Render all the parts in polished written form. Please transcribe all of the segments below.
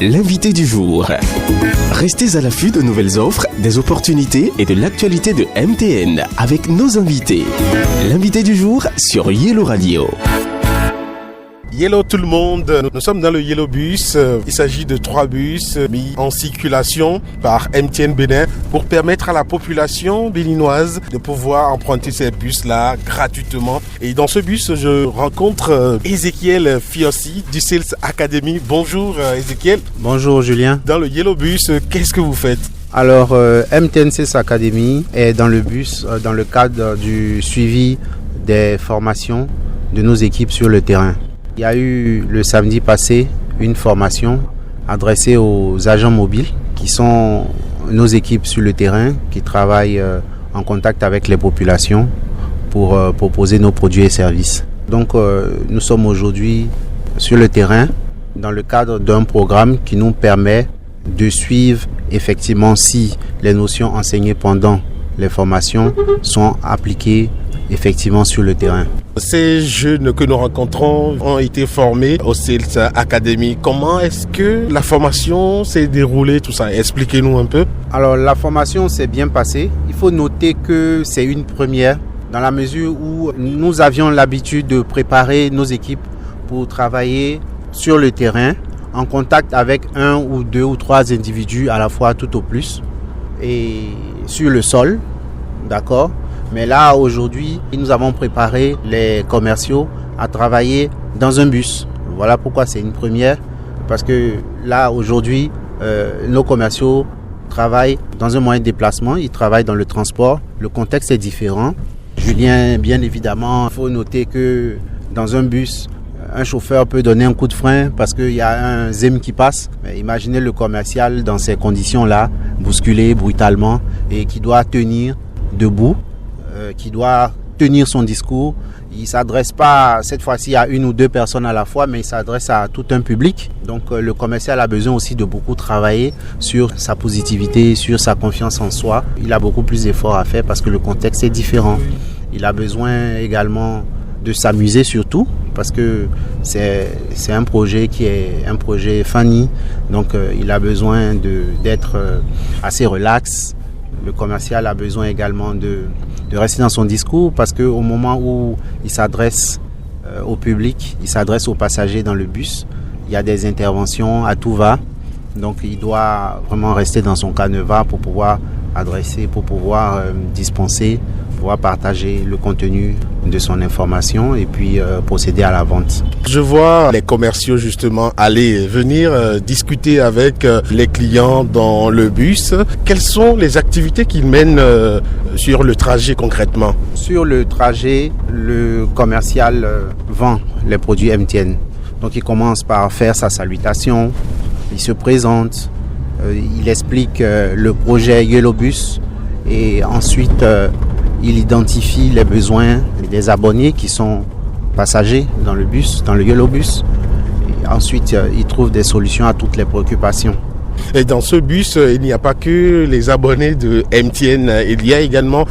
L'invité du jour. Restez à l'affût de nouvelles offres, des opportunités et de l'actualité de MTN avec nos invités. L'invité du jour sur Yellow Radio. Hello tout le monde, nous sommes dans le Yellow Bus. Il s'agit de 3 bus mis en circulation par MTN Bénin pour permettre à la population béninoise de pouvoir emprunter ces bus-là gratuitement. Et dans ce bus, je rencontre Ezekiel Fiossi du Sales Academy. Bonjour Ezekiel. Bonjour Julien. Dans le Yellow Bus, qu'est-ce que vous faites ? Alors MTN Sales Academy est dans le bus dans le cadre du suivi des formations de nos équipes sur le terrain. Il y a eu le samedi passé une formation adressée aux agents mobiles qui sont nos équipes sur le terrain qui travaillent en contact avec les populations pour proposer nos produits et services. Donc nous sommes aujourd'hui sur le terrain dans le cadre d'un programme qui nous permet de suivre effectivement si les notions enseignées pendant les formations sont appliquées effectivement sur le terrain. Ces jeunes que nous rencontrons ont été formés au Sales Academy. Comment est-ce que la formation s'est déroulée, tout ça ? Expliquez-nous un peu. Alors la formation s'est bien passée. Il faut noter que c'est une première dans la mesure où nous avions l'habitude de préparer nos équipes pour travailler sur le terrain en contact avec 1 ou 2 ou 3 individus à la fois tout au plus et sur le sol, d'accord ? Mais là, aujourd'hui, nous avons préparé les commerciaux à travailler dans un bus. Voilà pourquoi c'est une première. Parce que là, aujourd'hui, nos commerciaux travaillent dans un moyen de déplacement. Ils travaillent dans le transport. Le contexte est différent. Julien, bien évidemment, il faut noter que dans un bus, un chauffeur peut donner un coup de frein parce qu'il y a un ZEM qui passe. Mais imaginez le commercial dans ces conditions-là, bousculé brutalement et qui doit tenir debout. Qui doit tenir son discours. Il ne s'adresse pas cette fois-ci à 1 ou 2 personnes à la fois, mais il s'adresse à tout un public. Donc le commercial a besoin aussi de beaucoup travailler sur sa positivité, sur sa confiance en soi. Il a beaucoup plus d'efforts à faire parce que le contexte est différent. Il a besoin également de s'amuser surtout parce que c'est un projet qui est un projet funny. Donc il a besoin d'être assez relax. Le commercial a besoin également de rester dans son discours parce qu'au moment où il s'adresse au public, il s'adresse aux passagers dans le bus, il y a des interventions à tout va. Donc il doit vraiment rester dans son canevas pour pouvoir adresser, pour pouvoir dispenser, pouvoir partager le contenu de son information et puis procéder à la vente. Je vois les commerciaux justement aller et venir discuter avec les clients dans le bus. Quelles sont les activités qu'ils mènent sur le trajet concrètement ? Sur le trajet, le commercial vend les produits MTN. Donc il commence par faire sa salutation, il se présente, il explique le projet Yellow Bus et ensuite il identifie les besoins des abonnés qui sont passagers dans le bus, dans le Yellow Bus. Et ensuite, il trouve des solutions à toutes les préoccupations. Et dans ce bus, il n'y a pas que les abonnés de MTN, il y a également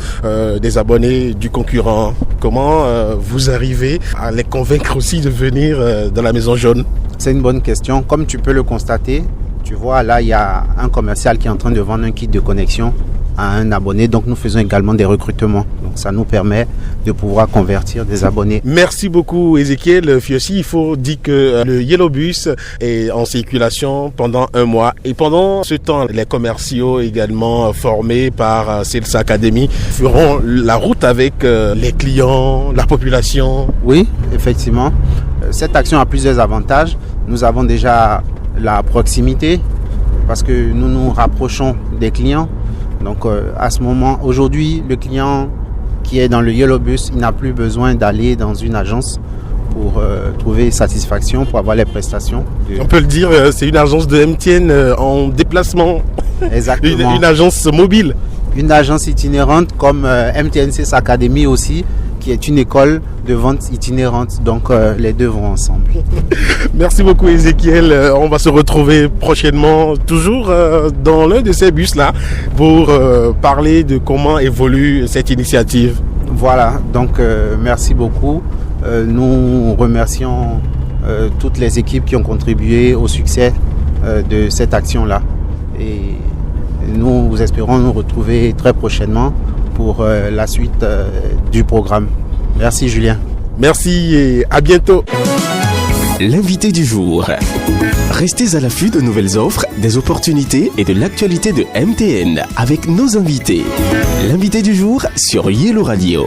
des abonnés du concurrent. Comment vous arrivez à les convaincre aussi de venir dans la Maison Jaune ? C'est une bonne question. Comme tu peux le constater, tu vois, là, il y a un commercial qui est en train de vendre un kit de connexion à un abonné. Donc, nous faisons également des recrutements. Donc, ça nous permet de pouvoir convertir des abonnés. Merci beaucoup, Ezekiel Fiossi. Il faut dire que le Yellow Bus est en circulation pendant 1 mois. Et pendant ce temps, les commerciaux également formés par Sales Academy feront la route avec les clients, la population. Oui, effectivement. Cette action a plusieurs avantages. Nous avons déjà la proximité parce que nous nous rapprochons des clients. Donc à ce moment, aujourd'hui, le client qui est dans le Yellow Bus, il n'a plus besoin d'aller dans une agence pour trouver satisfaction, pour avoir les prestations. On peut le dire, c'est une agence de MTN en déplacement. Exactement. Une agence mobile. Une agence itinérante comme MTN Sales Academy aussi, qui est une école de vente itinérante. Donc les deux vont ensemble. Merci beaucoup Ezekiel. On va se retrouver prochainement, toujours dans l'un de ces bus-là, pour parler de comment évolue cette initiative. Voilà, donc merci beaucoup. Nous remercions toutes les équipes qui ont contribué au succès de cette action-là. Et nous espérons nous retrouver très prochainement pour la suite du programme. Merci Julien. Merci et à bientôt. L'invité du jour. Restez à l'affût de nouvelles offres, des opportunités et de l'actualité de MTN avec nos invités. L'invité du jour sur Yellow Radio.